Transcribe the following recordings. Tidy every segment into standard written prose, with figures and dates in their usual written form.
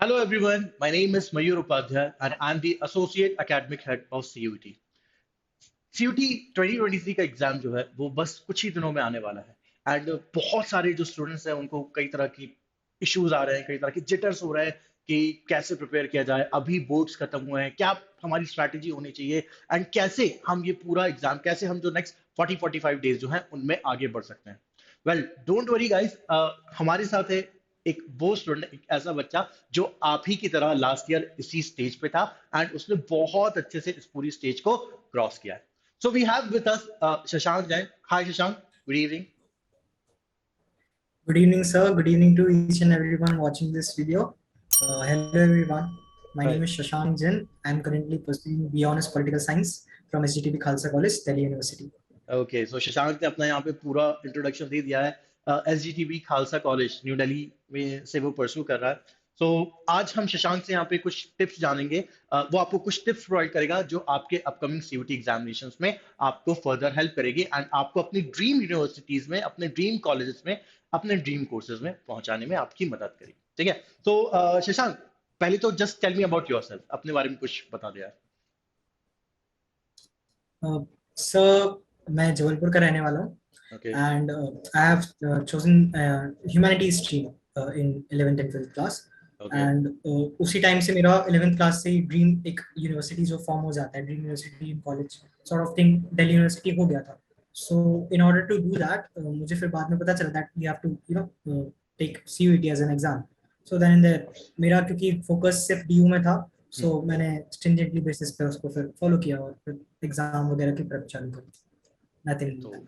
Hello everyone, my name is Mayur Upadhyay and I'm the Associate Academic Head of CUET. CUET 2023 का exam जो है वो बस कुछ ही दिनों में आने वाला है एंड बहुत सारे जो स्टूडेंट्स हैं उनको कई तरह की इश्यूज आ रहे हैं, कई तरह की जिटर्स हो रहे हैं कि कैसे प्रिपेयर किया जाए। अभी बोर्ड्स खत्म हुए हैं, क्या हमारी स्ट्रैटेजी होनी चाहिए एंड कैसे हम ये पूरा एग्जाम, कैसे हम जो नेक्स्ट 40-45 डेज जो हैं उनमें आगे बढ़ सकते हैं। वेल डोंट वरी गाइस, हमारे साथ है एक वो स्टूडेंट, एक ऐसा बच्चा जो आप ही की तरह लास्ट ईयर इसी स्टेज पे था एंड उसने बहुत अच्छे से इस पूरी स्टेज को क्रॉस किया है। So we have with us Shashank Jain. Hi Shashank, good evening. Good evening, sir. Good evening to each and everyone watching this video. Hello, everyone. My name is Shashank Jain. I am currently pursuing B.Honors Political Science from SGTB Khalsa College, Delhi University. Okay, so Shashank ने अपना यहाँ पे पूरा introduction दे दिया है। SGTB Khalsa college new Delhi में से वो परस्यू कर रहा है। सो आज हम शशांक से यहाँ पे कुछ टिप्स जानेंगे। वो आपको कुछ टिप्स प्रोवाइड करेगा जो आपके अपकमिंग सीयूटी एग्जामिनेशंस में आपको फर्दर हेल्प करेगी एंड आपको अपनी ड्रीम यूनिवर्सिटीज में, अपने ड्रीम कॉलेजेस में, अपने ड्रीम कोर्सेज में पहुंचाने में आपकी मदद करेगी। ठीक है, तो शशांक, पहले तो just tell me about yourself, अपने बारे में कुछ बता दो यार। Sir, मैं जबलपुर का रहने वाला हूँ okay. and I have chosen humanities stream in 11th and 12th class. Okay. And उसी टाइम से मेरा 11th क्लास से ड्रीम एक यूनिवर्सिटी जो फॉर्म हो जाता है, dream university in college sort of thing, Delhi university हो गया था। So in order to do that मुझे फिर बाद में पता चला that we have to take CUET as an exam. So then there मेरा क्योंकि फोकस सिर्फ डीयू में था, सो मैंने स्ट्रिंजेंटली बेसिस पे उसको फिर फॉलो किया और फिर एग्जाम वगैरह की प्रेप चालू करी। नथिंग तो मोर।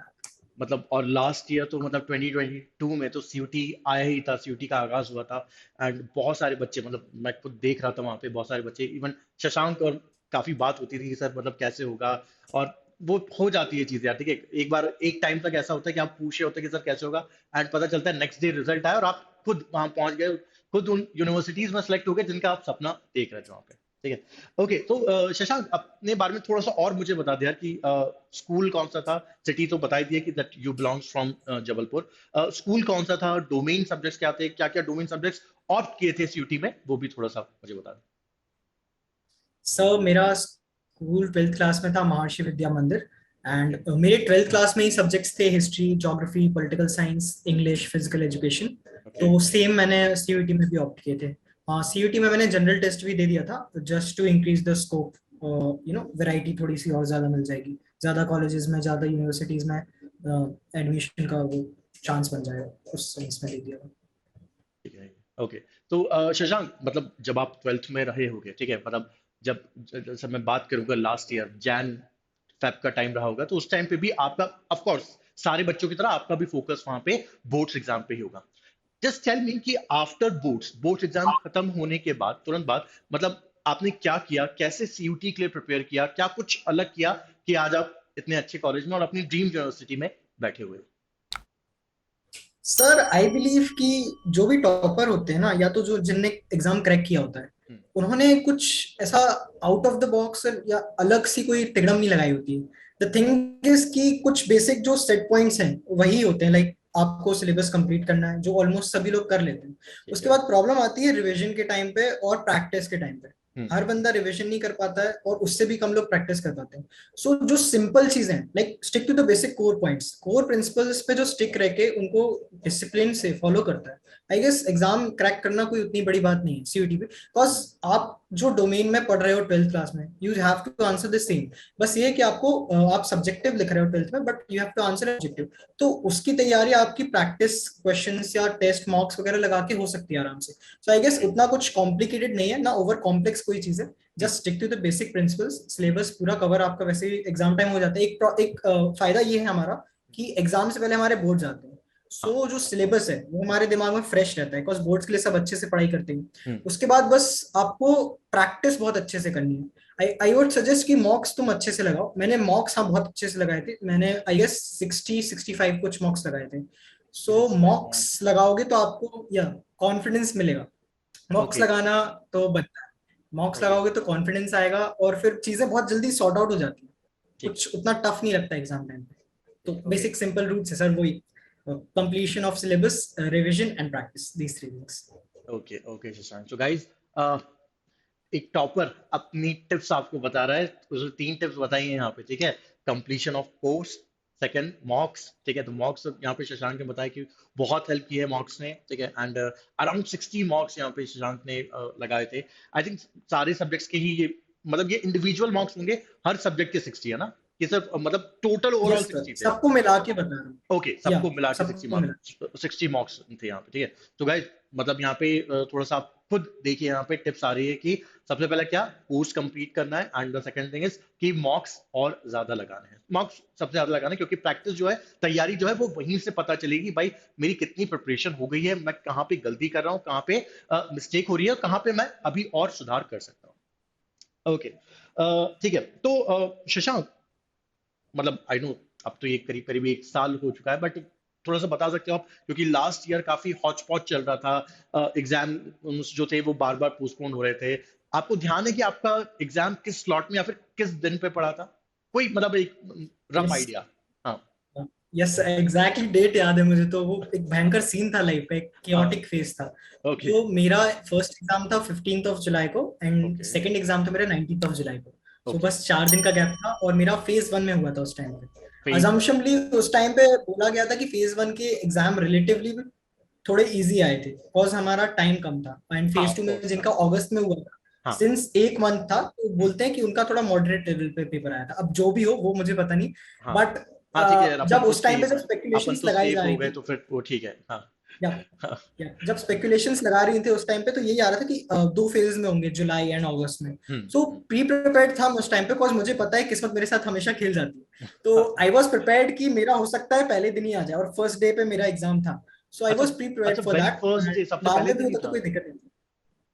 मतलब और लास्ट ईयर तो मतलब 2022 में तो सीयूटी आया ही था, सीयूटी का आगाज हुआ था एंड बहुत सारे बच्चे, मतलब मैं खुद देख रहा था वहां पे बहुत सारे बच्चे, इवन शशांक और काफी बात होती थी कि सर मतलब कैसे होगा, और वो हो जाती है चीजें यार। ठीक है, एक बार एक टाइम तक ऐसा होता है कि आप पूछ रहे होते हैं कि सर कैसे होगा एंड पता चलता है नेक्स्ट डे रिजल्ट आया और आप खुद वहां पहुंच गए, खुद उन यूनिवर्सिटीज में सेलेक्ट हो गए जिनका आप सपना देख रहे थे वहां पे। ठीक है, ओके। तो शशांक, अपने बारे में थोड़ा सा और मुझे बता दे यार कि स्कूल कौन सा था। सिटी तो बता ही दिया कि that you belongs from Jabalpur. School कौन सा था, डोमेन सब्जेक्ट्स क्या थे, क्या क्या डोमेन सब्जेक्ट्स ऑप्ट किए थे सीयूटी में, वो भी थोड़ा सा मुझे बता दें। सर मेरा स्कूल 12th क्लास में था महर्षि विद्या मंदिर ओके। एंड मेरे 12th क्लास में ही सब्जेक्ट्स थे history, geography, political science, English, physical education. Okay. तो सेम मैंने सीयूटी में भी ऑप्ट किए थे। हाँ, सीयूटी में मैंने जनरल टेस्ट भी दे दिया था just to increase the scope. Variety थोड़ी सी और ज्यादा मिल जाएगी, ज्यादा कॉलेजेस में, ज्यादा यूनिवर्सिटीज में एडमिशन का वो चांस बन जाएगा, उस सेंस में दे दिया था। ठीक है, ओके। तो शशांक, मतलब जब आप 12th में रहे होगे, ठीक है, मतलब जब जब मैं बात करूंगा लास्ट ईयर जैन फेब का टाइम रहा होगा, तो उस टाइम पे भी आपका, ऑफ कोर्स सारे बच्चों की तरह आपका भी फोकस वहां पे बोर्ड्स एग्जाम पे ही होगा। जस्ट टेल मी कि आफ्टर बोर्ड्स, बोर्ड्स एग्जाम खत्म होने के बाद, तुरंत बाद, मतलब आपने क्या किया, कैसे सीयूटी के लिए प्रिपेयर किया, क्या कुछ अलग किया कि आज आप इतने अच्छे कॉलेज में और अपनी ड्रीम यूनिवर्सिटी में बैठे हुए हो। सर आई बिलीव कि जो भी टॉपर होते हैं ना, या तो जो जिनने एग्जाम क्रैक किया होता है, हम्म। उन्होंने कुछ ऐसा आउट ऑफ द बॉक्स या अलग सी कोई तिगड़म नहीं लगाई होती है। द थिंग इज कि कुछ बेसिक जो सेट पॉइंट्स हैं वही होते हैं, लाइक आपको सिलेबस कंप्लीट करना है, जो ऑलमोस्ट सभी लोग कर लेते हैं। ठीक उसके है। बाद प्रॉब्लम आती है रिवीजन के टाइम पे और प्रैक्टिस के टाइम पे। हर हम्म। बंदा रिवीजन नहीं कर पाता है और उससे भी कम लोग प्रैक्टिस कर पाते हैं। सो जो सिंपल चीजें हैं, like stick to the basic core points, core principles पे जो स्टिक रह के उनको डिसिप्लिन से फॉलो करता है, आई गेस एग्जाम क्रैक करना कोई उतनी बड़ी बात नहीं है सीयूटी पे। बिकॉज आप जो डोमेन में पढ़ रहे हो 12th क्लास में, you have to answer the same. बस ये है कि आपको आप सब्जेक्टिव लिख रहे हो 12th में, but you have to answer objective. तो उसकी तैयारी आपकी प्रैक्टिस क्वेश्चंस या टेस्ट मार्क्स वगैरह लगा के हो सकती है आराम से। सो आई गेस उतना कुछ कॉम्प्लिकेटेड नहीं है ना, ओवर कॉम्प्लेक्स कोई चीज है। Just stick to the basic principles, syllabus पूरा कवर आपका वैसे ही एग्जाम टाइम हो जाता है। एक फायदा ये है हमारा कि एग्जाम से पहले हमारे बोर्ड आते हैं। सो जो सिलेबस है वो हमारे दिमाग में फ्रेश रहता है, बिकॉज बोर्ड्स के लिए सब अच्छे से पढ़ाई करते हैं। उसके बाद बस आपको प्रैक्टिस बहुत अच्छे से करनी है। आई वुड सजेस्ट कि मॉक्स तुम अच्छे से लगाओ। मैंने मॉक्स हाँ बहुत अच्छे से लगाए थे। मैंने आई गेस 60-65 कुछ मॉक्स लगाए थे। सो मॉक्स लगाओगे तो आपको या कॉन्फिडेंस मिलेगा। मॉक्स ओके। लगाना तो बनता है। मॉक्स ओके। लगाओगे तो कॉन्फिडेंस आएगा और फिर चीजें बहुत जल्दी सॉर्ट आउट हो जाती है। ठीक। कुछ उतना टफ नहीं लगता एग्जाम टाइम पे। ठीक तो है, ओके। बेसिक सिंपल रूट्स है सर, वही completion of syllabus, revision and practice, these three things. Okay, okay Shashank. So guys, एक टॉपर अपनी टिप्स आपको बता रहा है, उसने 3 टिप्स बताई हैं यहाँ पे, ठीक है। कंप्लीशन ऑफ कोर्स, सेकंड मॉक्स, ठीक है। तो मॉक्स यहाँ पे शशांक ने बताया कि बहुत हेल्प की है मॉक्स ने, ठीक है। एंड अराउंड 60 मॉक्स यहाँ पे शशांक ने लगाए थे। आई थिंक सारे सब्जेक्ट्स के ही ये, मतलब ये इंडिविजुअल मॉक्स होंगे, हर सब्जेक्ट के 60 है ना, ये सब मतलब टोटल ओवरऑल यस सर, 60 थे। सबको मिला के बता रहा हूँ। ओके, या सबको मिला के 60 सबको मिला। मार्क्स, 60 मार्क्स थे यहाँ पे, ठीक है। तो गाइस मतलब यहाँ पे थोड़ा सा आप खुद देखिए, यहाँ पे टिप्स आ रही है कि सबसे पहले क्या, कोर्स कंप्लीट करना है, and the second thing is कि मार्क्स और ज्यादा लगाने हैं, मार्क्स सबसे ज्यादा लगाना है, क्योंकि प्रैक्टिस जो है, तैयारी जो है, वो वहीं से पता चलेगी भाई मेरी कितनी प्रिपरेशन हो गई है, मैं कहाँ पे गलती कर रहा हूँ, कहाँ पे मिस्टेक हो रही है, और कहाँ पे मैं अभी और सुधार कर सकता हूँ। ओके, ठीक है। तो शशांक, मतलब आई नो अब तो ये करीब करीब 1 साल हो चुका है, बट थोड़ा सा बता सकते हो आप, क्योंकि लास्ट ईयर काफी हॉच पॉच चल रहा था, एग्जाम जो थे वो बार बार पोस्टपोन हो रहे थे। आपको ध्यान है कि आपका एग्जाम किस स्लॉट में या फिर किस दिन पे पड़ा था? कोई मतलब एक रफ यस, आइडिया? हाँ। यस एग्जैक्टली डेट याद है मुझे। तो वो एक भयंकर सीन था लाइफ का, एक हाँ। chaotic फेज था। ओके। तो मेरा फर्स्ट एग्जाम था 15th ऑफ जुलाई को, एंड ओके। सेकंड एग्जाम था मेरा 19th ऑफ जुलाई को। So okay. बस 4 दिन का गैप था, और मेरा फेज 1 में हुआ था उस टाइम पे। Phase one. अजम्पशनली उस टाइम पे बोला गया था कि फेज 1 के एग्जाम रिलेटिवली थोड़े इजी आए थे, बिकॉज हमारा टाइम कम था। एंड हाँ फेज ऑफ 2 में कोर्स, हाँ। जिनका अगस्त में हुआ था, हाँ। सिंस एक मंथ था, तो हम्म, बोलते हैं कि उनका थोड़ा मॉडरेट लेवल पे पेपर आया था। अब जो भी हो वो मुझे पता नहीं, हाँ। बट हाँ ठीक है यार, अपन जब तो उस टाइम पे सेफ जब है। अपन स्पेकुलेशंस तो लगाई सेफ जा हो रही गए थी, तो फिर वो ठीक है, हाँ। या हाँ। जब स्पेकुलेशंस लगा रही थे उस टाइम पे, तो यही आ रहा था कि 2 फेजेस में होंगे, जुलाई एंड अगस्त में। सो हम्म। प्री प्रिपेयर्ड था मैं उस टाइम पे, बिकॉज मुझे पता है किस्मत मेरे साथ हमेशा खेल जाती है। तो हाँ। आई वॉज प्रिपेयर्ड कि मेरा हो सकता है पहले दिन ही आ जाए, और फर्स्ट डे पे मेरा एग्जाम था। सो आई अच्छा। वॉज प्री प्रिपेयर्ड अच्छा, for very that. First day, सबसे बाद पहले में भी दिन ही होता तो था? कोई दिक्कत नहीं।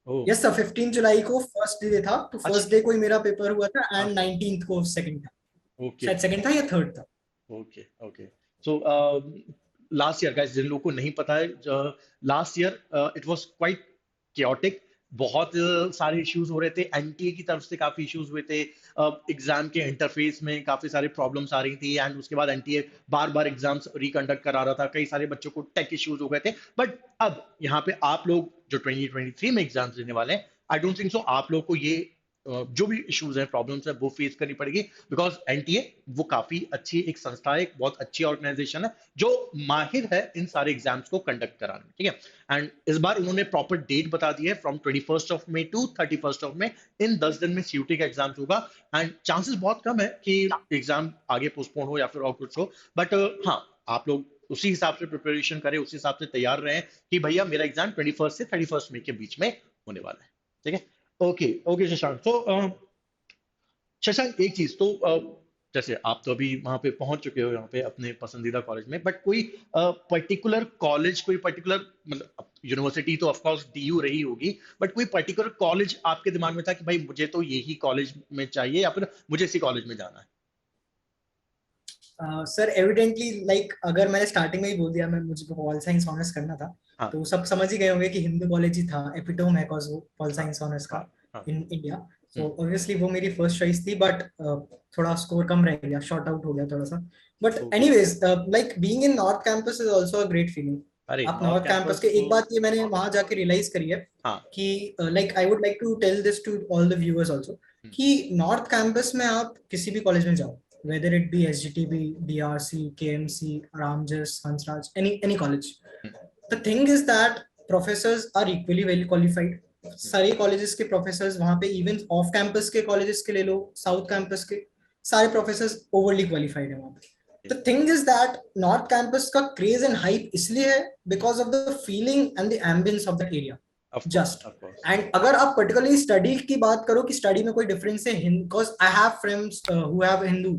ओ। यस सर, 15 जुलाई को फर्स्ट डे था, तो अच्छा। फर्स्ट डे को ही मेरा पेपर हुआ था, एंड अच्छा। 19th को सेकंड था। ओके। शायद सेकंड था या थर्ड था। Okay. Okay. So last year, guys, जिन लोगों को नहीं पता है, last year it was quite chaotic। बहुत सारे इश्यूज हो रहे थे, एनटीए की तरफ से काफी इश्यूज हुए थे, एग्जाम के इंटरफेस में काफी सारे प्रॉब्लम्स आ रही थी, एंड उसके बाद एनटीए बार बार एग्जाम्स रिकंडक्ट करा रहा था, कई सारे बच्चों को टेक इश्यूज हो गए थे। बट अब यहाँ पे आप लोग जो 2023 में एग्जाम्स देने वाले हैं, आई डोंट थिंक सो आप लोग को ये जो भी इश्यूज हैं, प्रॉब्लम्स है, वो फेस करनी पड़ेगी, बिकॉज एनटीए वो काफी अच्छी एक संस्था है, एक बहुत अच्छी ऑर्गेनाइजेशन है, जो माहिर है इन सारे एग्जाम्स को कंडक्ट कराने में, ठीक है। एंड इस बार उन्होंने प्रॉपर डेट बता दी है, फ्रॉम 21 टू 31 इन 10 दिन में सीयूटी का एग्जाम होगा। एंड चांसेस बहुत कम है कि एग्जाम आगे पोस्टपोन हो या फिर और कुछ हो, बट हाँ, आप लोग उसी हिसाब से प्रिपरेशन करें, उसी हिसाब से तैयार रहें कि भैया मेरा एग्जाम 21 से 31 मई के बीच में होने वाला है, ठीक है। ओके। ओके शशांक, तो शशांक एक चीज तो, जैसे आप तो अभी वहां पे पहुंच चुके हो, यहाँ पे अपने पसंदीदा कॉलेज में, बट कोई पर्टिकुलर कॉलेज, कोई पर्टिकुलर मतलब यूनिवर्सिटी तो ऑफ कोर्स डीयू रही होगी, बट कोई पर्टिकुलर कॉलेज आपके दिमाग में था कि भाई मुझे तो यही कॉलेज में चाहिए, या फिर मुझे इसी कॉलेज में जाना है? सर एविडेंटली लाइक अगर मैंने स्टार्टिंग में ही बोल दिया मैं मुझे पॉल साइंस ऑनर्स करना था, हाँ। तो सब समझ ही गए होंगे कि हिंदू कॉलेज ही था, एपिटोम है कॉज वो पॉल हाँ। साइंस ऑनर्स हाँ। का हाँ। In India. So hmm. Obviously वो मेरी फर्स्ट चॉइस थी, बट थोड़ा स्कोर कम रह गया, शॉर्ट आउट हो गया थोड़ा सा। But okay. Anyways, like being in north campus is also a great feeling. अरे आप नॉर्थ नॉर्थ कैंपस कैंपस के, तो। एक बात ये मैंने वहां जाके रियलाइज करी है हाँ। कि like I would like to tell this to all the viewers also, hmm. कि नॉर्थ कैंपस में आप किसी भी कॉलेज में जाओ, whether it be SGTB, DRC, KMC, Ramjas, Hansraj, any college. Hmm. The thing is that professors are equally well qualified. हम्म। सारे colleges के professors वहां पे, इवन ऑफ कैंपस के कॉलेजेस के ले लो, साउथ कैंपस के, सारे प्रोफेसर्स ओवरली क्वालिफाइड है वहां पे। The thing is that north campus का क्रेज एंड हाइप इसलिए है because of the feeling and the ambience of that area. Of course, just, of course. And अगर आप पर्टिकुलरली स्टडी की बात करो कि स्टडी में कोई डिफरेंस है, because I have friends who have Hindu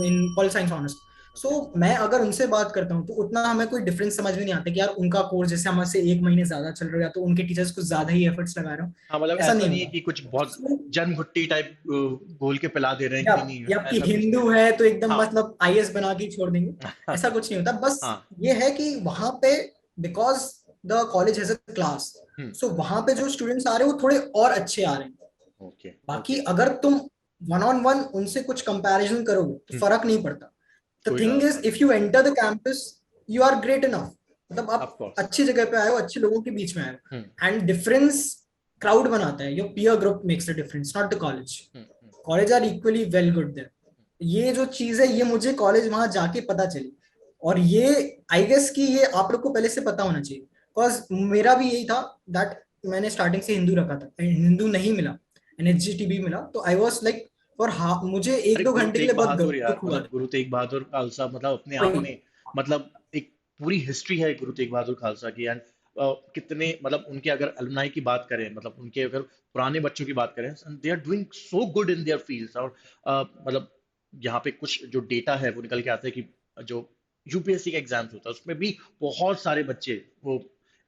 in pol science honours. So okay. मैं अगर उनसे बात करता हूँ तो उतना हमें कोई डिफरेंस समझ में नहीं आता कि यार उनका कोर्स जैसे हमसे 1 महीने ज्यादा चल रहा है, तो उनके टीचर्स कुछ ज्यादा ही एफर्ट्स लगा रहे हो। हाँ, मतलब ऐसा ऐसा नहीं नहीं है होता। कि कुछ बहुत So, जन घुट्टी टाइप घोल के पिला दे रहे हैं कि नहीं, या कि ऐसा कुछ नहीं हिंदू है। है तो एकदम हाँ। मतलब आईएएस बना के छोड़ देंगे, ऐसा कुछ नहीं होता। बस हाँ। ये है कि वहां पे, because the college has a class, hmm. So वहां पे जो स्टूडेंट्स आ रहे हैं वो थोड़े और अच्छे आ रहे हैं। ओके। बाकी ओके। अगर तुम वन ऑन वन उनसे कुछ कंपैरिजन करोगे तो हम्म। फर्क नहीं पड़ता। द कोई thing is, if you enter the campus, you are great enough, मतलब आप ऑफ कोर्स। अच्छी जगह पे आए हो, अच्छे लोगों के बीच में आए हम्म। हो, एंड डिफरेंस क्राउड बनाता है, your peer group makes the difference, not the college. College are equally well good there. ये जो चीज है ये मुझे कॉलेज वहां जाके पता चली. और ये आई गेस कि ये आप लोग को पहले से पता होना चाहिए, बिकॉज मेरा भी यही था दैट मैंने स्टार्टिंग से हिंदू रखा था, हिंदू नहीं मिला, एनएचजीटीबी मिला. तो आई वाज लाइक फॉर मुझे एक अरे दो गुरु घंटे के लिए तेग बहुत बहादुर यार, दुख हुआ मतलब था. गुरु तेग बहादुर खालसा मतलब अपने आप वही. में, मतलब एक पूरी हिस्ट्री है गुरु तेग बहादुर खालसा की. एंड कितने मतलब उनके अगर अलुमनाई की बात करें, मतलब उनके अगर पुराने बच्चों की बात करें, they are doing so good in their fields. और मतलब यहाँ पे कुछ जो डेटा है वो निकल के आता है कि जो यूपीएससी का एग्जाम्स होता है उसमें भी बहुत सारे बच्चे वो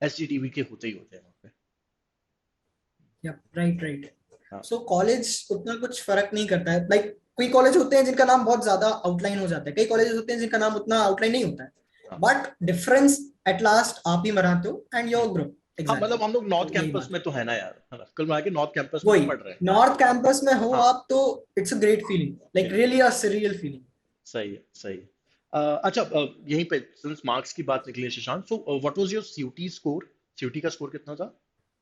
एसजीटीबी के होते ही होते हैं वहाँ पे. या राइट राइट. हाँ. सो कॉलेज उतना कुछ फर्क नहीं करता है. लाइक कोई कॉलेज होते हैं जिनका नाम बहुत ज्यादा आउटलाइन हो जाता है, कई कॉलेज होते हैं जिनका नाम उतना आउटलाइन नहीं होता है. हाँ. बट डिफरेंस एट लास्ट आप ही मनाते हो एंड हम्म. Your group. हाँ एग्जैक्टली. मतलब हम लोग नॉर्थ तो यही कैंपस बात में है. तो है ना यार, है ना, कुल मिला के नॉर्थ कैंपस में वही, तो पढ़ रहे हैं. नॉर्थ कैंपस में हो हाँ. आप तो it's a great feeling, like feeling. Really a surreal feeling. सही है, सही है. अच्छा, यहीं पे सिंस मार्क्स की बात निकली है Shashank, so what was your CUT score? CUT का स्कोर कितना था?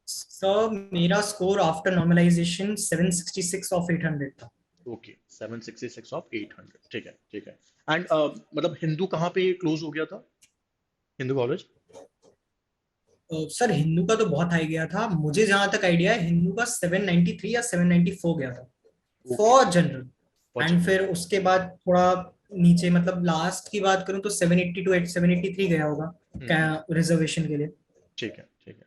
सर मेरा स्कोर आफ्टर नॉर्मलाइजेशन 766 ऑफ 800 था. Okay, 766 of 800. ठीक है, ठीक है. एंड मतलब हिंदू कहाँ पे क्लोज हो गया था? हिंदू कॉलेज? सर हिंदू का तो बहुत हाई गया था, मुझे जहां तक आइडिया है हिंदू का 793 या 794 गया था okay. For general. For and general. फिर उसके बाद थोड़ा नीचे, मतलब लास्ट की बात करूं तो 780 टू 783 गया होगा क्या हम्म. रिजर्वेशन के लिए. ठीक है, ठीक है.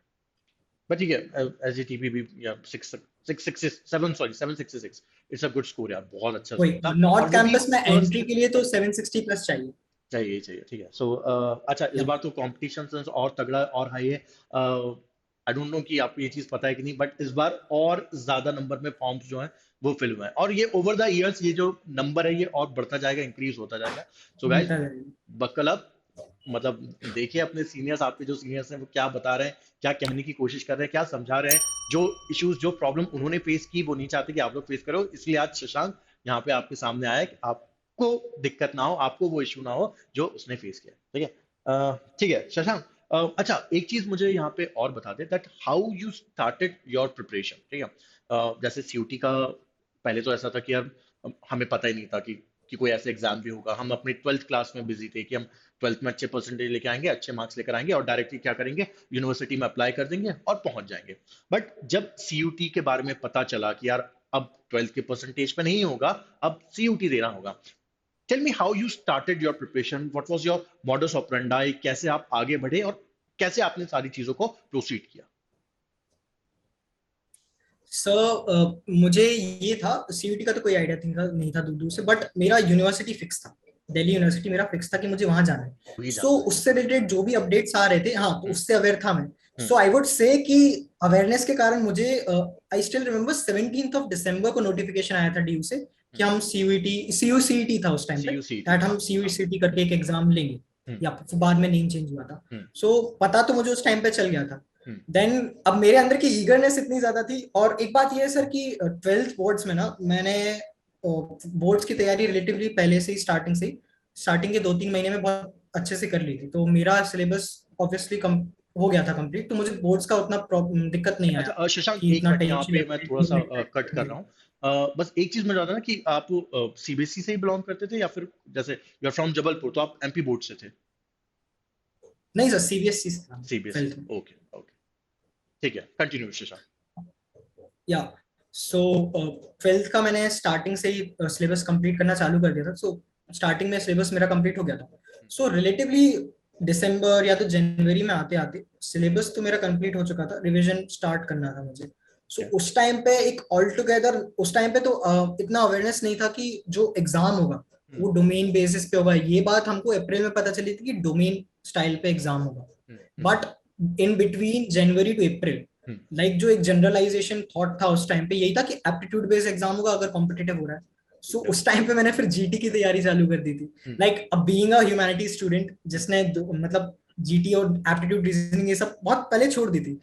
बट ठीक है, एसजीटीबी भी या 667, sorry 766, it's a good score यार, बहुत अच्छा वही, स्कोर था. और नॉर्थ वो भी कैंपस में एंट्री फर्स्ट. के लिए तो 760 प्लस चाहिए. चाहिए, चाहिए. ठीक है. सो अच्छा, इस या बार तो कंपटीशन और तगड़ा और हाई है. आई डोंट नो कि आपको ये चीज पता है कि नहीं, बट इस बार और ज्यादा नंबर में फॉर्म्स जो हैं वो फिल हुए हैं, और ये ओवर द इयर्स ये जो नंबर है ये और बढ़ता जाएगा, इंक्रीज होता जाएगा. सो गाइज, बढ़ता जाएगा. Buckle up. मतलब देखिए अपने सीनियर्स, आपके जो सीनियर्स हैं वो क्या बता रहे हैं, क्या कहने की कोशिश कर रहे हैं, क्या समझा रहे हैं. जो इश्यूज, जो प्रॉब्लम उन्होंने फेस की वो नहीं चाहते कि आप लोग फेस करो, इसलिए आज शशांक यहाँ पे आपके सामने आया है कि आपको दिक्कत ना हो, आपको वो इशू ना हो जो उसने फेस किया. ठीक है. ठीक है शशांक. अच्छा, एक चीज मुझे यहाँ पे और बता दे, that how you started your preparation. ठीक है. जैसे सीयूटी का पहले तो ऐसा था कि यार हमें पता ही नहीं था कि कोई ऐसे एग्जाम भी होगा. हम अपनी 12th क्लास में बिजी थे कि हम 12th में अच्छे परसेंटेज लेके आएंगे, अच्छे मार्क्स लेकर आएंगे और डायरेक्टली क्या करेंगे, यूनिवर्सिटी में अप्लाई कर देंगे और पहुंच जाएंगे. बट जब सीयूटी के बारे में पता चला कि यार अब 12th के परसेंटेज पे नहीं होगा, अब सीयूटी देना होगा. Tell me how you started your preparation, what was your modus operandi, कैसे आप आगे बढ़े और कैसे आपने सारी चीजों को प्रोसीड किया? सर मुझे ये था, सीयूटी का तो कोई आइडिया नहीं था दूर दूर से, बट मेरा यूनिवर्सिटी फिक्स था. दिल्ली यूनिवर्सिटी मेरा फिक्स था कि मुझे वहां जाना है. वही सो जाना है. उससे रिलेटेड जो भी अपडेट्स आ रहे थे, हाँ, तो हम्म. उससे अवेयर था मैं. हम्म. सो आई वुड से कि अवेयरनेस के कारण मुझे, I still remember 17th of December को नोटिफिकेशन आया था डीयू से कि हम सीयूईटी, सीयूसीईटी था उस टाइम पे, सीयूसीटी. दैट हम हाँ. हाँ. सीयूसीटी करके एक एग्जाम लेंगे. हम्म. या फिर बाद में नेम चेंज हुआ था. हम्म. सो पता तो मुझे उस टाइम पे चल गया था. हम्म. देन अब मेरे अंदर की ईगरनेस इतनी ज्यादा थी. और एक बात ये है सर कि 12th बोर्ड्स में ना मैंने बोर्ड्स की तैयारी रिलेटिवली पहले से ही, स्टार्टिंग के 2-3 महीने में बहुत अच्छे से कर ली थी. तो मेरा सिलेबस ऑब्वियसली कम हो गया था कंप्लीट, तो मुझे बोर्ड्स का उतना दिक्कत नहीं अच्छा, आया शशांक कि एक इतना मिनट यहाँ टेंशन पे मैं थोड़ा सा कट कर लेना. रहा हूँ. बस एक चीज मैं जानता ना कि आप सीबीएसई से ही बिलोंग करते थे या फिर जैसे यू आर फ्रॉम जबलपुर तो आप एमपी बोर्ड से थे? नहीं सर, सीबीएसई से था सीबीएसई 12th से. में. Okay, okay. ठीक है, कंटिन्यू शशांक. या सो 12th का मैंने स्टार्टिंग से ही सिलेबस कंप्लीट करना चालू कर दिया था. सो स्टार्टिंग में सिलेबस मेरा कंप्लीट हो गया था. सो रिलेटिवली दिसंबर या तो जनवरी में आते आते सिलेबस तो मेरा कंप्लीट हो चुका था, रिवीजन स्टार्ट करना था मुझे. सो उस टाइम पे एक ऑल टुगेदर, उस टाइम पे तो इतना अवेयरनेस नहीं था कि जो एग्जाम होगा वो डोमेन बेसिस पे होगा. ये बात हमको अप्रैल में पता चली थी कि डोमेन स्टाइल पे एग्जाम होगा. But in between January to April, like जो एक जनरलाइजेशन थॉट था उस टाइम पे यही था कि एप्टीट्यूड बेस्ड एग्जाम होगा अगर कॉम्पिटिटिव हो रहा है. सो उस टाइम पे मैंने फिर जीटी की तैयारी चालू कर दी थी. लाइक अब बीइंग अ ह्यूमैनिटी स्टूडेंट जिसने मतलब जीटी और एप्टीट्यूड रीजनिंग ये सब बहुत पहले छोड़ दी थी.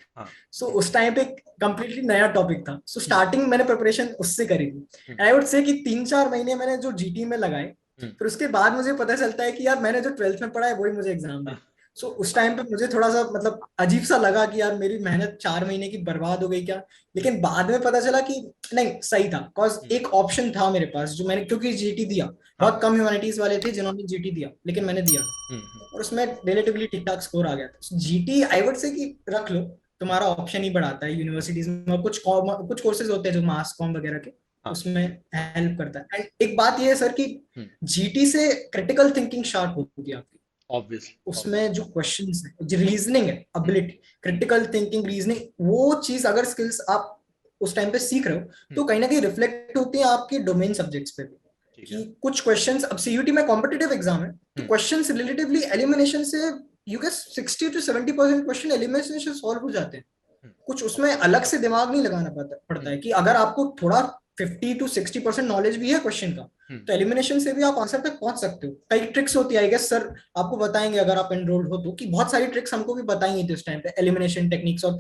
सो उस टाइम पे कंप्लीटली नया टॉपिक था. सो स्टार्टिंग मैंने प्रिपरेशन उससे करी थी. एंड आई वुड से कि 3-4 महीने मैंने जो जीटी में लगाए, फिर उसके बाद मुझे पता चलता है कि यार मैंने जो 12th में पढ़ा है वही मुझे एग्जाम में. सो उस टाइम पे मुझे थोड़ा सा मतलब अजीब सा लगा कि यार मेरी मेहनत 4 महीने की बर्बाद हो गई क्या। लेकिन बाद में पता चला कि नहीं, सही था, बिकॉज हम्म, एक ऑप्शन था मेरे पास जो मैंने, क्योंकि जीटी दिया। हाँ, बहुत कम ह्यूमैनिटीज वाले थे जिन्होंने जीटी दिया, लेकिन मैंने दिया हम्म, और उसमें रिलेटिवली ठीक ठाक स्कोर आ गया था। जीटी आई वुड से कि रख लो, तुम्हारा ऑप्शन ही बढ़ाता है यूनिवर्सिटीज में। और कुछ कोर्सेज होते हैं जो मास कॉम वगैरह के, हाँ, उसमें हेल्प करता है। एंड एक बात ये है सर कि हम्म, जीटी से क्रिटिकल थिंकिंग शार्प होती है आपकी। ऑब्वियसली, उसमें जो क्वेश्चंस है, जो रीजनिंग है, हम्म, एबिलिटी, क्रिटिकल थिंकिंग, रीजनिंग, वो चीज अगर स्किल्स आप उस टाइम पे सीख रहे हो हम्म, तो कहीं ना कहीं रिफ्लेक्ट होती है आपके डोमेन सब्जेक्ट्स पे भी। ठीक है, कि कुछ क्वेश्चंस, अब सीयूटी में कॉम्पिटिटिव एग्जाम है तो हम्म, क्वेश्चंस रिलेटिवली एलिमिनेशन से you guess 60 to 70% question elimination से सॉल्व हो जाते हैं। हम्म, कुछ उसमें अलग से दिमाग नहीं लगाना पड़ता हम्म, है कि अगर आपको थोड़ा 50 to 60% नॉलेज भी है क्वेश्चन का, हम्म, तो एलिमिनेशन से भी आप आंसर तक पहुंच सकते हो। कई ट्रिक्स होती है, आई गेस सर आपको बताएंगे अगर आप एनरोल्ड हो तो, कि बहुत सारी ट्रिक्स हमको भी बताई थी उस टाइम पे, एलिमिनेशन टेक्निक्स और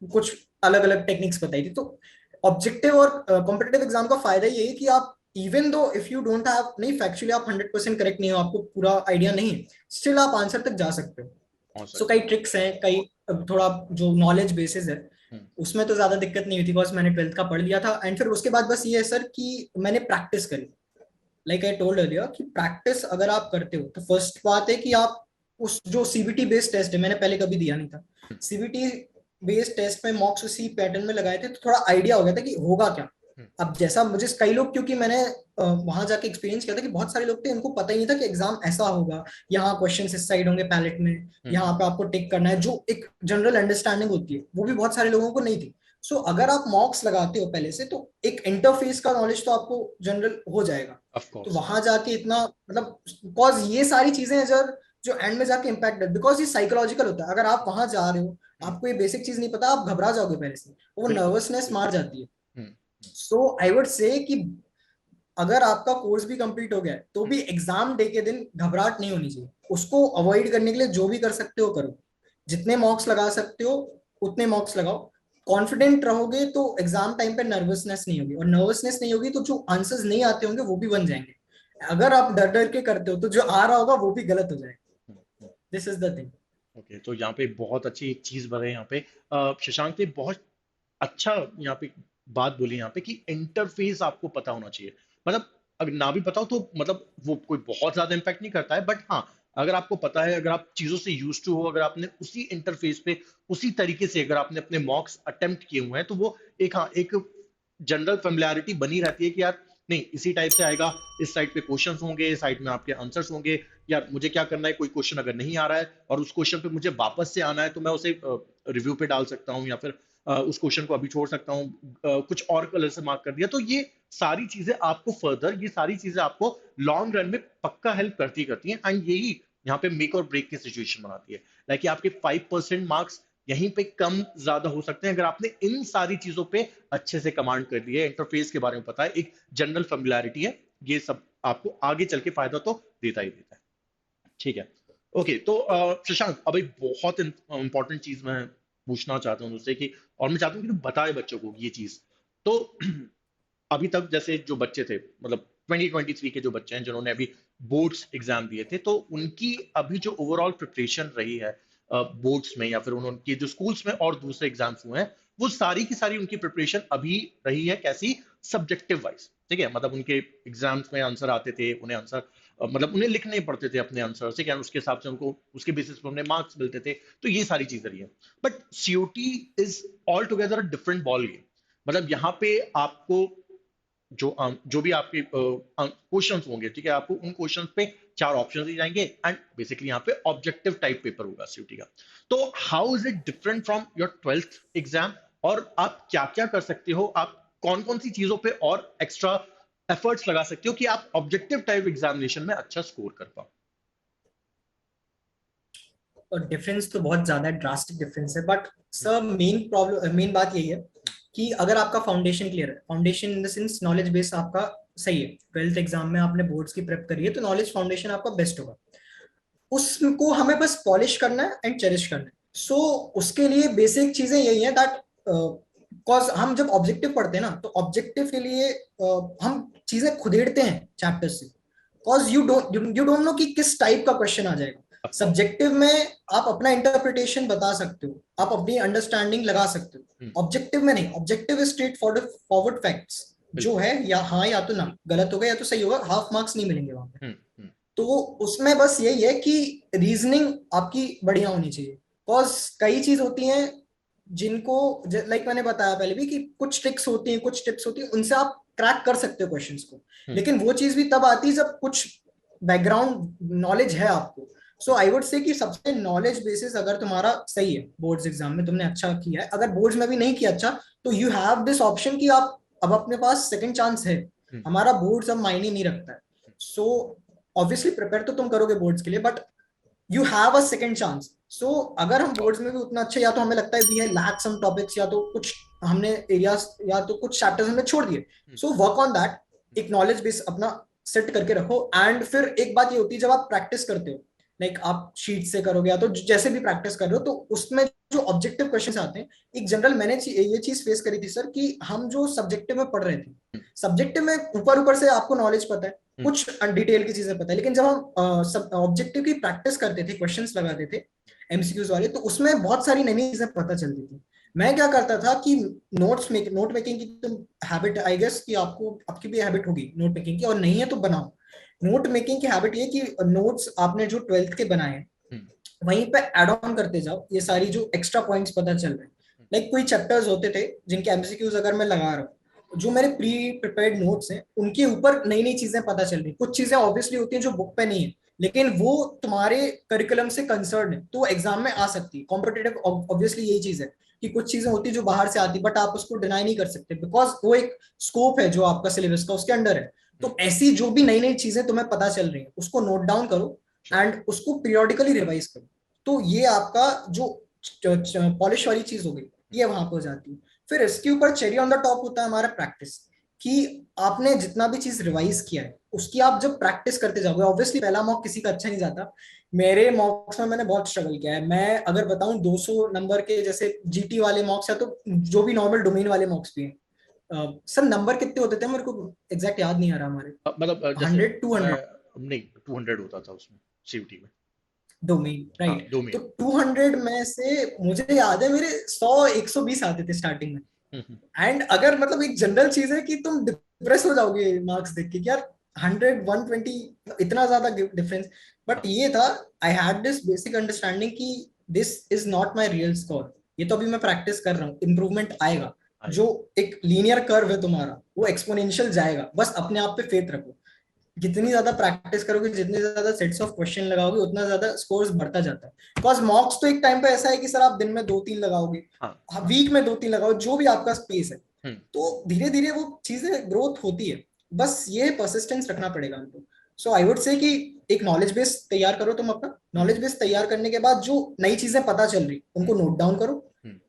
कुछ अलग अलग टेक्निक्स बताई थी। तो ऑब्जेक्टिव और कॉम्पिटेटिव एग्जाम का फायदा ये है कि आप even though if you don't have, नहीं फैक्चुअली आप 100% करेक्ट नहीं हो, आपको पूरा आइडिया नहीं है, स्टिल आप आंसर तक जा सकते हो। हो सो सकता कई है, ट्रिक्स हैं, कई थोड़ा जो नॉलेज बेसिस है हम्म, उसमें तो ज्यादा दिक्कत नहीं हुई थी, बिकॉज मैंने ट्वेल्थ का पढ़ लिया था। एंड फिर उसके बाद बस ये है सर कि मैंने प्रैक्टिस करी। लाइक आई टोल्ड अर्लियर कि प्रैक्टिस अगर आप करते हो तो फर्स्ट बात है कि आप उस जो सीबीटी बेस्ड टेस्ट है, मैंने पहले कभी दिया नहीं था, हम्म, सीबीटी बेस्ड टेस्ट में मॉक्स उसी पैटर्न में लगाए थे तो थोड़ा आइडिया हो गया था कि होगा क्या। हम्म, अब जैसा मुझे कई लोग, क्योंकि मैंने वहां जाके एक्सपीरियंस किया था कि बहुत सारे लोग थे उनको पता ही नहीं था कि एग्जाम ऐसा होगा, यहाँ क्वेश्चन इस साइड होंगे पैलेट में, हम्म, यहाँ पे आपको टिक करना है, जो एक जनरल अंडरस्टैंडिंग होती है वो भी बहुत सारे लोगों को नहीं थी। सो अगर आप मॉक्स लगाते हो पहले से तो एक इंटरफेस का नॉलेज तो आपको जनरल हो जाएगा। ऑफ तो कोर्स, वहां जाके इतना मतलब, बिकॉज ये सारी चीजें हैं जो जो एंड में जाके इम्पैक्ट है, बिकॉज ये साइकोलॉजिकल होता है। अगर आप वहां जा रहे हो, आपको ये बेसिक चीज नहीं पता, आप घबरा जाओगे पहले से, वो बिल्कुल, नर्वसनेस मार जाती है। हम्म, सो आई वुड से कि अगर आपका कोर्स भी कंप्लीट हो गया है तो हम्म, भी एग्जाम डे के दिन घबराहट नहीं होनी चाहिए। उसको अवॉइड करने के लिए जो भी कर सकते हो करो, जितने मॉक्स लगा सकते हो उतने मॉक्स लगाओ। कॉन्फिडेंट रहोगे तो एग्जाम टाइम पे नर्वसनेस नहीं होगी, और नर्वसनेस नहीं होगी तो जो आंसर्स नहीं आते होंगे वो भी बन जाएंगे। अगर आप डर डर के करते हो तो जो आ रहा होगा वो भी गलत हो जाएगा। Hmm. This is the thing. Okay, तो यहाँ पे बहुत अच्छी एक चीज बताई यहाँ पे, शशांक ने बहुत अच्छा यहाँ पे बात बोली यहाँ पे कि इंटरफेस आपको पता होना चाहिए। मतलब अगर ना भी पता हो तो मतलब वो कोई बहुत ज्यादा इम्पैक्ट नहीं करता है, बट हाँ, अगर आपको पता है, अगर आप चीजों से यूज टू हो, अगर आपने उसी इंटरफेस पे उसी तरीके से अगर आपने अपने मॉक्स अटेम्प्ट किए हुए हैं, तो वो एक, हाँ, एक जनरल फेमिलियरिटी बनी रहती है कि यार नहीं, इसी टाइप से आएगा, इस साइड पे क्वेश्चंस होंगे, इस साइड में आपके आंसर्स होंगे। यार मुझे क्या करना है, कोई क्वेश्चन अगर नहीं आ रहा है और उस क्वेश्चन पे मुझे वापस से आना है, तो मैं उसे रिव्यू पे डाल सकता हूँ, या फिर उस क्वेश्चन को अभी छोड़ सकता हूँ, कुछ और कलर से मार्क कर दिया। तो ये सारी चीजें आपको फर्दर, ये सारी चीजें आपको लॉन्ग रन में पक्का हेल्प करती करती हैं, एंड यही यहाँ पे मेक और ब्रेक की सिचुएशन बनाती है। लाइक आपके 5% मार्क्स यहीं पे कम ज्यादा हो सकते हैं अगर आपने इन सारी चीजों पे अच्छे से कमांड कर लिया है, इंटरफेस के बारे में पता है, एक जनरल फेमिलियरिटी है, ये सब आपको आगे चल के फायदा तो देता ही देता है। ठीक है, ओके, तो शशांक, अब एक बहुत इंपॉर्टेंट चीज मैं पूछना चाहता हूँ तुझसे कि, और मैं चाहता हूँ कि तू बताए बच्चों को ये चीज। तो अभी तक जैसे जो बच्चे थे, मतलब 2023 के जो बच्चे हैं जिन्होंने अभी बोर्ड्स एग्जाम दिए थे, तो उनकी अभी जो ओवरऑल प्रिपरेशन रही है बोर्ड्स में, या फिर उनके जो स्कूल्स में और दूसरे एग्जाम्स हुए हैं, वो सारी की सारी उनकी प्रिपरेशन अभी रही है कैसी, सब्जेक्टिव वाइज। ठीक है, मतलब उनके एग्जाम्स में आंसर आते थे, उन्हें आंसर मतलब उन्हें लिखने पड़ते थे अपने आंसर, ठीक है, उसके हिसाब से उनको उसके बेसिस पर उन्हें मार्क्स मिलते थे। तो ये सारी चीजें रही है, but COT is all together a different ball game. मतलब यहाँ पे आपको जो भी आपके क्वेश्चंस होंगे, ठीक है, आपको उन क्वेश्चंस पे 4 ऑप्शंस दी जाएंगे, एंड बेसिकली यहाँ पे ऑब्जेक्टिव टाइप पेपर होगा सीयूटी का। तो how is it different from your 12th exam, और आप क्या क्या कर सकते हो, आप कौन कौन सी चीजों पे और एक्स्ट्रा एफर्ट्स लगा सकते हो कि आप ऑब्जेक्टिव टाइप एग्जामिनेशन में अच्छा स्कोर कर पाओ। और डिफरेंस तो बहुत ज्यादा ड्रास्टिक डिफरेंस है, but sir main problem, main बात यही है कि अगर आपका फाउंडेशन क्लियर है, foundation in the sense knowledge base आपका सही है, ट्वेल्थ एग्जाम में आपने बोर्ड्स की प्रेप करी है तो नॉलेज फाउंडेशन आपका बेस्ट होगा, उसको हमें बस पॉलिश करना है एंड चेरिश करना है। सो उसके लिए बेसिक चीजें यही है दैट, कॉज हम जब ऑब्जेक्टिव पढ़ते हैं ना तो ऑब्जेक्टिव के लिए हम चीजें खुदेड़ते हैं चैप्टर से, कॉज यू डोंट नो कि किस टाइप का क्वेश्चन आ जाएगा। सब्जेक्टिव में आप अपना इंटरप्रिटेशन बता सकते हो, आप अपनी अंडरस्टैंडिंग लगा सकते हो, ऑब्जेक्टिव में नहीं। ऑब्जेक्टिव स्ट्रेट फॉरवर्ड फैक्ट्स जो है, या हाँ या तो ना, गलत होगा या तो सही होगा, हाफ मार्क्स नहीं मिलेंगे वहां पे। तो उसमें बस यही है कि रीजनिंग आपकी बढ़िया होनी चाहिए। बिकॉज कई चीज होती हैं जिनको, लाइक मैंने बताया पहले भी, कि कुछ ट्रिक्स होती हैं, कुछ टिप्स होती हैं, उनसे आप क्रैक कर सकते हो क्वेश्चंस को। लेकिन वो चीज भी तब आती है जब कुछ बैकग्राउंड नॉलेज है आपको। सो आई वुड से कि सबसे नॉलेज बेसिस अगर तुम्हारा सही है, बोर्ड्स एग्जाम में तुमने अच्छा किया है, अगर बोर्ड्स में भी नहीं किया अच्छा, तो यू हैव दिस ऑप्शन कि आप अब अपने पास सेकंड चांस है। हमारा बोर्ड्स अब मायने नहीं रखता है। सो ऑब्वियसली प्रिपेयर तो तुम करोगे बोर्ड्स के लिए, but you have a second chance. So अगर हम बोर्ड्स में भी उतना अच्छा, या तो हमें लगता है वी लैक सम टॉपिक्स, या तो कुछ हमने एरियाज या तो कुछ चैप्टर्स हमने छोड़ दिए, सो वर्क ऑन दैट। एक नॉलेज बेस अपना सेट करके रखो। एंड फिर एक बात ये होती है, जब आप प्रैक्टिस करते हो, लाइक आप शीट से करोगे या तो जैसे भी प्रैक्टिस कर रहे हो, तो उसमें जो ऑब्जेक्टिव क्वेश्चंस आते हैं, एक जनरल मैंने ये चीज फेस करी थी सर, कि हम जो सब्जेक्टिव में पढ़ रहे थे, सब्जेक्टिव में ऊपर ऊपर से आपको नॉलेज पता है, कुछ डिटेल की चीजें पता है, लेकिन जब हम सब ऑब्जेक्टिव की प्रैक्टिस करते थे, क्वेश्चंस लगाते थे एमसीक्यूज वाले, तो उसमें बहुत सारी नई नई चीजें पता चलती थी। मैं क्या करता था कि नोट मेकिंग की तो हैबिट, आई गेस कि आपको, आपकी भी हैबिट होगी नोट मेकिंग की, और नहीं है तो बनाओ। नोट मेकिंग की हैबिट ये कि नोट्स आपने जो 12th के बनाए हैं, वहीं पे एड ऑन करते जाओ ये सारी जो एक्स्ट्रा पॉइंट्स पता चल रहे हैं। लाइक कोई चैप्टर्स होते थे जिनके एमसीक्यूज अगर मैं लगा रहा हूँ, जो मेरे प्री प्रिपेयर्ड नोट्स हैं उनके ऊपर नई नई चीजें पता चल रही। कुछ चीजें ऑब्वियसली होती हैं जो बुक पे नहीं है, लेकिन वो तुम्हारे करिकुलम से कंसर्न है, तो एग्जाम में आ सकती है। कॉम्पिटेटिव ऑब्वियसली यही चीज है कि कुछ चीजें होती है जो बाहर से आती, बट आप उसको डिनाई नहीं कर सकते, बिकॉज वो एक स्कोप है जो आपका सिलेबस का उसके अंडर है। तो ऐसी जो भी नई नई चीजें तुम्हें पता चल रही है, उसको नोट डाउन करो एंड उसको पीरियोडिकली रिवाइज करो। तो ये आपका जो पॉलिश वाली चीज हो गई, ये वहां पर हो जाती है। फिर इसके ऊपर चेरी ऑन द टॉप होता है हमारा प्रैक्टिस, कि आपने जितना भी चीज रिवाइज किया है उसकी आप जब प्रैक्टिस करते जाओगे, ऑब्वियसली पहला मॉक किसी का अच्छा नहीं जाता। मेरे मॉक्स में मैंने बहुत स्ट्रगल किया है। मैं अगर बताऊं 200 नंबर के जैसे जीटी वाले मॉक्स, या तो जो भी नॉर्मल डोमेन वाले मॉक्स भी हैं, सर नंबर कितने होते थे मेरे को एग्जैक्ट याद नहीं आ रहा हमारे। मतलब जैसे 100 200 नहीं 200 होता था उसमें सीयूटी में। डोमेन, हाँ राइट। तो डोमेन। 200 में से मुझे याद है मेरे 100 120 आते थे स्टार्टिंग में। एंड अगर मतलब एक जनरल चीज है कि तुम डिप्रेस हो जाओगे मार्क्स देख के कि यार 100 120 इतना ज्यादा डिफरेंस। बट ये था, I had this basic understanding कि this is not my real score. ये तो अभी मैं प्रैक्टिस कर रहा हूँ, इंप्रूवमेंट आएगा। जो एक लीनियर कर्व है तुम्हारा, वो एक्सपोनेंशियल जाएगा, बस अपने आप पे फेथ रखो। जितनी ज्यादा प्रैक्टिस करोगे, जितने ज्यादा सेट्स ऑफ क्वेश्चन लगाओगे, उतना ज्यादा स्कोर्स बढ़ता जाता है। बिकॉज मॉक्स तो एक टाइम पे ऐसा है कि सर आप दिन में 2 3 लगाओगे, वीक में 2 3 लगाओ, जो भी आपका स्पेस है। तो धीरे धीरे वो चीजें ग्रोथ होती है। बस ये परसिस्टेंस रखना पड़ेगा हमको। सो आई वुड से कि एक नॉलेज बेस तैयार करो तुम अपना। नॉलेज बेस तैयार करने के बाद जो नई चीजें पता चल रही उनको नोट डाउन करो।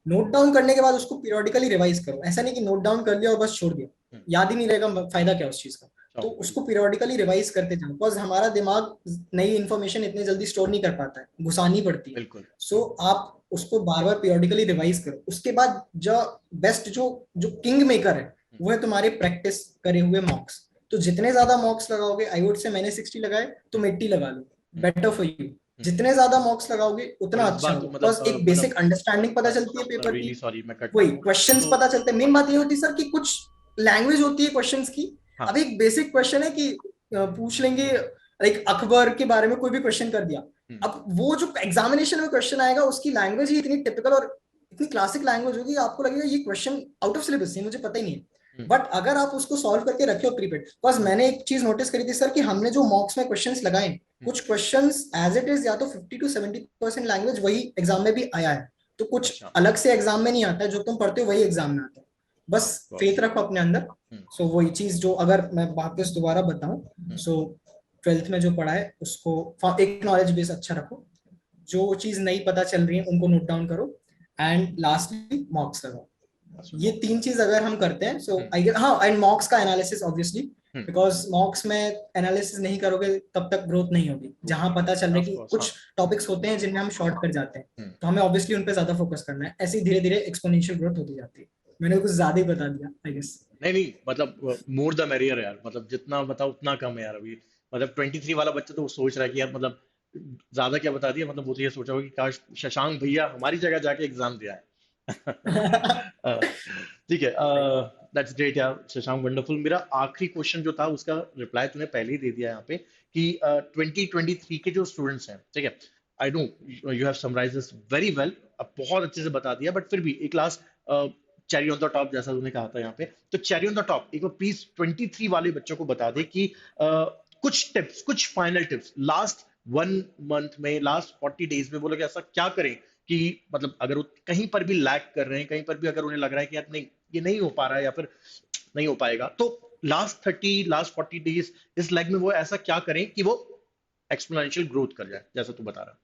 नोट डाउन करने के बाद उसको पीरियोडिकली रिवाइज करो। ऐसा नहीं कि नोट डाउन कर लिया और बस छोड़ दिया, याद ही नहीं रहेगा, फायदा क्या उस चीज का। तो उसको पीरियोडिकली रिवाइज करते जाओ, बिकॉज हमारा दिमाग नई इन्फॉर्मेशन इतनी जल्दी स्टोर नहीं कर पाता है, घुसानी पड़ती है। सो आप उसको बार बार पीरियोडिकली रिवाइज करो। उसके बाद जो बेस्ट जो जो किंग मेकर है, वो है तुम्हारे प्रैक्टिस करे हुए मॉक्स। तो जितने ज्यादा मॉक्स लगाओगे, आई वुड से मैंने 60 लगाए, तुम 80 लगा लो, बेटर फॉर यू। जितने ज्यादा मॉक्स लगाओगे उतना अच्छा होगा, बिकॉज एक बेसिक अंडरस्टैंडिंग पता चलती है पेपर की, वही क्वेश्चंस पता चलते हैं। मेन बात ये होती है सर कि कुछ लैंग्वेज होती है क्वेश्चंस की। अब एक बेसिक क्वेश्चन है कि पूछ लेंगे, लाइक अकबर के बारे में कोई भी क्वेश्चन कर दिया। अब वो जो एग्जामिनेशन में क्वेश्चन आएगा, उसकी लैंग्वेज ही इतनी टिपिकल और इतनी क्लासिक लैंग्वेज होगी, आपको लगेगा ये क्वेश्चन आउट ऑफ सिलेबस है, मुझे पता ही नहीं है। बट अगर आप उसको सॉल्व करके रखे हो प्रीपेड, बिकॉज मैंने एक चीज नोटिस करी थी सर, कि हमने जो मॉक्स में क्वेश्चंस लगाए, कुछ क्वेश्चंस एज इट इज या तो 50 to 70% लैंग्वेज वही एग्जाम में भी आया है। तो कुछ अलग से एग्जाम में नहीं आता है, जो तुम पढ़ते हो वही एग्जाम में आता है। बस फेथ रखो अपने अंदर। सो वही चीज जो अगर मैं वापस दोबारा बताऊं, सो 12th में जो पढ़ा है उसको एक नॉलेज बेस अच्छा रखो, जो चीज नई पता चल रही है उनको नोट डाउन करो, एंड लास्टली मॉक्स लगाओ। ये 3 चीज अगर हम करते हैं, सो आई गेस, हाँ, एंड मॉक्स का एनालिसिस ऑब्वियसली, बिकॉज मॉक्स में एनालिसिस नहीं करोगे तब तक ग्रोथ नहीं होगी। जहां पता चल रहा है कि कुछ टॉपिक्स होते हैं जिनमें हम शॉर्ट कर जाते हैं, तो हमें ऑब्वियसली उन पे ज्यादा फोकस करना है। ऐसे धीरे धीरे एक्सपोनेंशियल ग्रोथ होती जाती है। मैंने कुछ ज्यादा ही बता दिया आई गेस। नहीं नहीं, मतलब मोर द मेरियर यार, मतलब जितना बताओ उतना कम है यार अभी। मतलब 23 वाला बच्चा तो सोच रहा है कि यार मतलब ज्यादा क्या बता दिया, मतलब वो तो ये सोचा होगा कि काश शशांक भैया हमारी जगह जाके एग्जाम दिया है। अ, ठीक है, दैट्स ग्रेट यार शशांक, वंडरफुल। मेरा आखिरी क्वेश्चन जो था उसका रिप्लाई तूने पहले ही दे दिया यहाँ पे कि 2023 के जो स्टूडेंट्स हैं, ठीक है, I know you have summarise this very well, अब बहुत अच्छे से बता दिया, बट फिर भी एक last cherry on the top जैसा तूने कहा था यहाँ पे, तो चेरी ऑन द टॉप एक बार प्लीज 23 वाले बच्चों को बता दे कि कुछ टिप्स, कुछ फाइनल टिप्स लास्ट 1 मंथ में, लास्ट 40 डेज में वो लोग ऐसा क्या करें कि मतलब अगर वो कहीं पर भी लैग कर रहे हैं, कहीं पर भी अगर उन्हें लग रहा है कि यार नहीं ये नहीं हो पा रहा है या फिर नहीं हो पाएगा, तो लास्ट 40 डेज इस लैग में वो ऐसा क्या करें कि वो एक्सपोनेंशियल ग्रोथ कर जाए जैसा तू बता रहा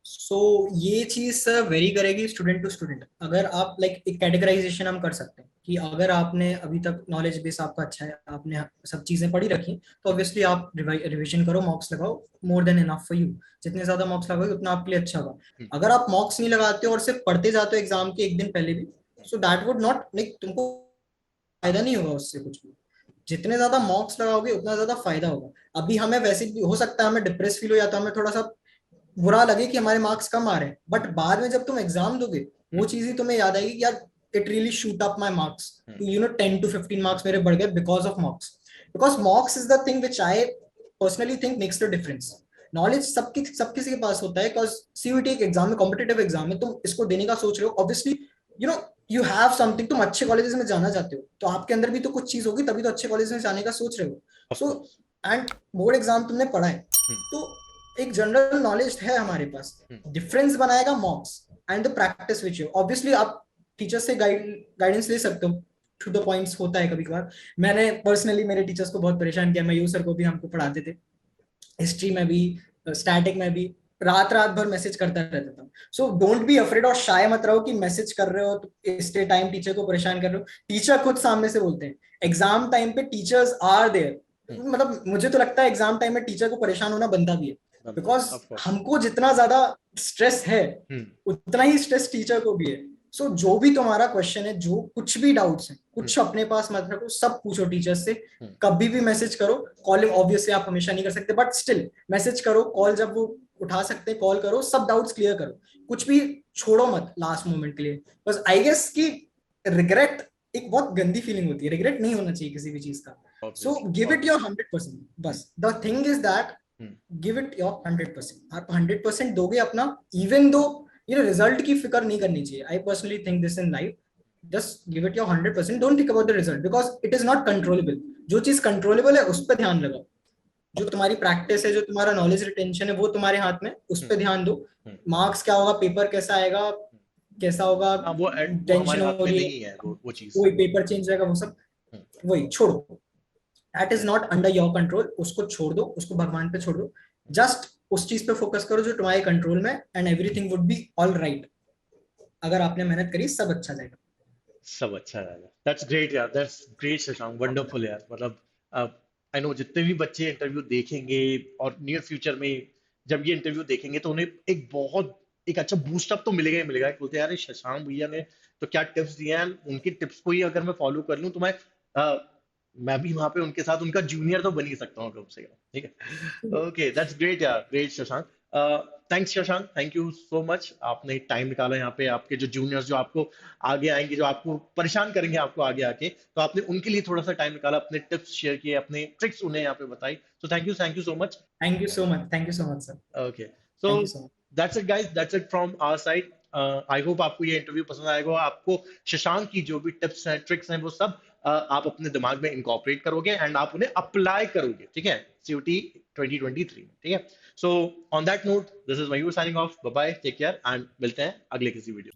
सो ये चीज वेरी करेगी स्टूडेंट टू स्टूडेंट। अगर आप लाइक एक कैटेगराइजेशन हम कर सकते हैं कि अगर आपने अभी तक नॉलेज बेस आपका अच्छा है, आपने सब चीजें पढ़ी रखी, तो ऑब्वियसली आप रिवीजन करो, मॉक्स लगाओ, more than enough for you. जितने ज्यादा मॉक्स लगाओगे उतना आपके लिए अच्छा होगा। अगर आप मॉक्स नहीं लगाते हो और सिर्फ पढ़ते जाते हो एग्जाम के एक दिन पहले भी, so that would not like, तुमको फायदा नहीं होगा उससे कुछ भी। जितने ज्यादा मॉक्स लगाओगे उतना ज्यादा फायदा होगा। अभी हमें वैसे भी हो सकता है हमें डिप्रेस फील हो, या तो हमें थोड़ा सा बुरा लगे कि हमारे मार्क्स कम आ रहे हैं, बट बाद में जब तुम एग्जाम दोगे वो चीज ही तुम्हें याद आएगी कि यार it really shoot up my marks to 10 to 15 marks मेरे बढ़ गए because of mocks. Because mocks is the thing which I personally think makes the difference. Knowledge सब किसी के पास होता है, बिकॉज सीयूईटी एक एग्जाम है, कॉम्पिटेटिव एग्जाम है, तुम इसको देने का सोच रहे हो, obviously you know you have something, तुम अच्छे कॉलेजेस में जाना चाहते हो, तो आपके अंदर भी तो कुछ चीज होगी, तभी तो अच्छे कॉलेज में जाने का सोच रहे हो। है। सो एंड बोर्ड एग्जाम तुमने पढ़ा है, तो एक जनरल नॉलेज है हमारे पास। डिफरेंस बनाएगा मॉक्स and the practice which you, obviously आप टीचर से गाइडेंस ले सकते हो, टू द पॉइंट्स होता है कभी कभार। मैंने पर्सनली मेरे टीचर्स को बहुत परेशान किया, मयूर सर को भी हमको पढ़ाते थे, हिस्ट्री में भी, स्टैटिक में भी, रात रात भर मैसेज करता रहता था। सो डोंट बी अफ्रेड, और शाय मत रहो कि मैसेज कर रहे हो तो इसके टाइम टीचर को परेशान कर रहे हो। टीचर खुद सामने से बोलते हैं एग्जाम टाइम पे, टीचर्स आर देयर। मतलब मुझे तो लगता है एग्जाम टाइम में टीचर को परेशान होना बनता भी है, बिकॉज हमको जितना ज्यादा स्ट्रेस है उतना ही स्ट्रेस टीचर को भी है। सो जो भी तुम्हारा क्वेश्चन है, जो कुछ भी डाउट्स हैं, कुछ अपने पास मत रखो, सब पूछो टीचर से। कभी भी मैसेज करो, कॉलिंग ऑब्वियसली आप हमेशा नहीं कर सकते, बट स्टिल मैसेज करो, कॉल जब वो उठा सकते हैं कॉल करो, सब डाउट्स क्लियर करो, कुछ भी छोड़ो मत लास्ट मोमेंट के लिए। बस आई गेस कि रिग्रेट एक बहुत गंदी फीलिंग होती है, रिग्रेट नहीं होना चाहिए किसी भी चीज का। So give it your 100%। बस the thing is that give it your 100%। आप 100% दोगे अपना, इवन दो रिजल्ट की फिक्र नहीं करनी चाहिए। आई personally think this in life, just give it your 100%, don't think about the result, because it is not controllable. जो चीज कंट्रोलेबल है उस पर ध्यान लगाओ, जो तुम्हारी प्रैक्टिस है, जो तुम्हारा नॉलेज रिटेंशन है, वो तुम्हारे हाथ में, उस पर ध्यान दो। मार्क्स क्या होगा, पेपर कैसा आएगा, कैसा होगा, वो टेंशन हमारे हाथ हो में रही नहीं है, है, वो चीज। कोई पेपर चेंज रहेगा, वो सब वही छोड़ो। That is not under your control, उसको छोड़ दो, उसको भगवान पे छोड़ दो। जस्ट उस चीज पे फोकस करो जो तुम्हारे कंट्रोल में, and everything would be all right. अगर आपने मेहनत करी सब अच्छा जाएगा। सब अच्छा रहेगा। दैट्स ग्रेट यार, दैट्स ग्रेट शशांक, वंडरफुल यार। मतलब आई नो जितने भी बच्चे इंटरव्यू देखेंगे और नियर फ्यूचर में जब ये इंटरव्यू देखेंगे तो उन्हें एक अच्छा बूस्ट अप तो मिलेगा ही मिलेगा। बोलते हैं यार ये शशांक भैया ने तो क्या टिप्स दिए हैं, उनकी टिप्स को ही अगर मैं फॉलो कर लूं तो मैं भी वहां पे उनके साथ उनका जूनियर तो बन ही सकता हूँ कम से कम, ठीक है। ओके, दैट्स ग्रेट यार, great Shashank. Thanks Shashank, thank you so much, आपने टाइम निकाला यहाँ पे। आपके जो जूनियर्स जो आपको आगे आएंगे, जो आपको परेशान करेंगे आपको आगे आके, तो आपने उनके लिए थोड़ा सा टाइम निकाला, अपने टिप्स शेयर किए, अपने ट्रिक्स उन्हें यहाँ पे बताई। तो thank you so much. Thank you so much, thank you so much sir. Okay, so thank you so much. That's it guys, that's it from our side. I hope आपको ये interview पसंद आएगा, आपको शशांक की जो भी टिप्स हैं, tricks हैं, वो सब आप अपने दिमाग में इनकॉर्पोरेट करोगे एंड आप उन्हें अप्लाई करोगे, ठीक है, सीयूटी 2023 में, ठीक है। So on that note, this is Mayur signing off, bye bye, take care, and मिलते हैं अगले किसी वीडियो।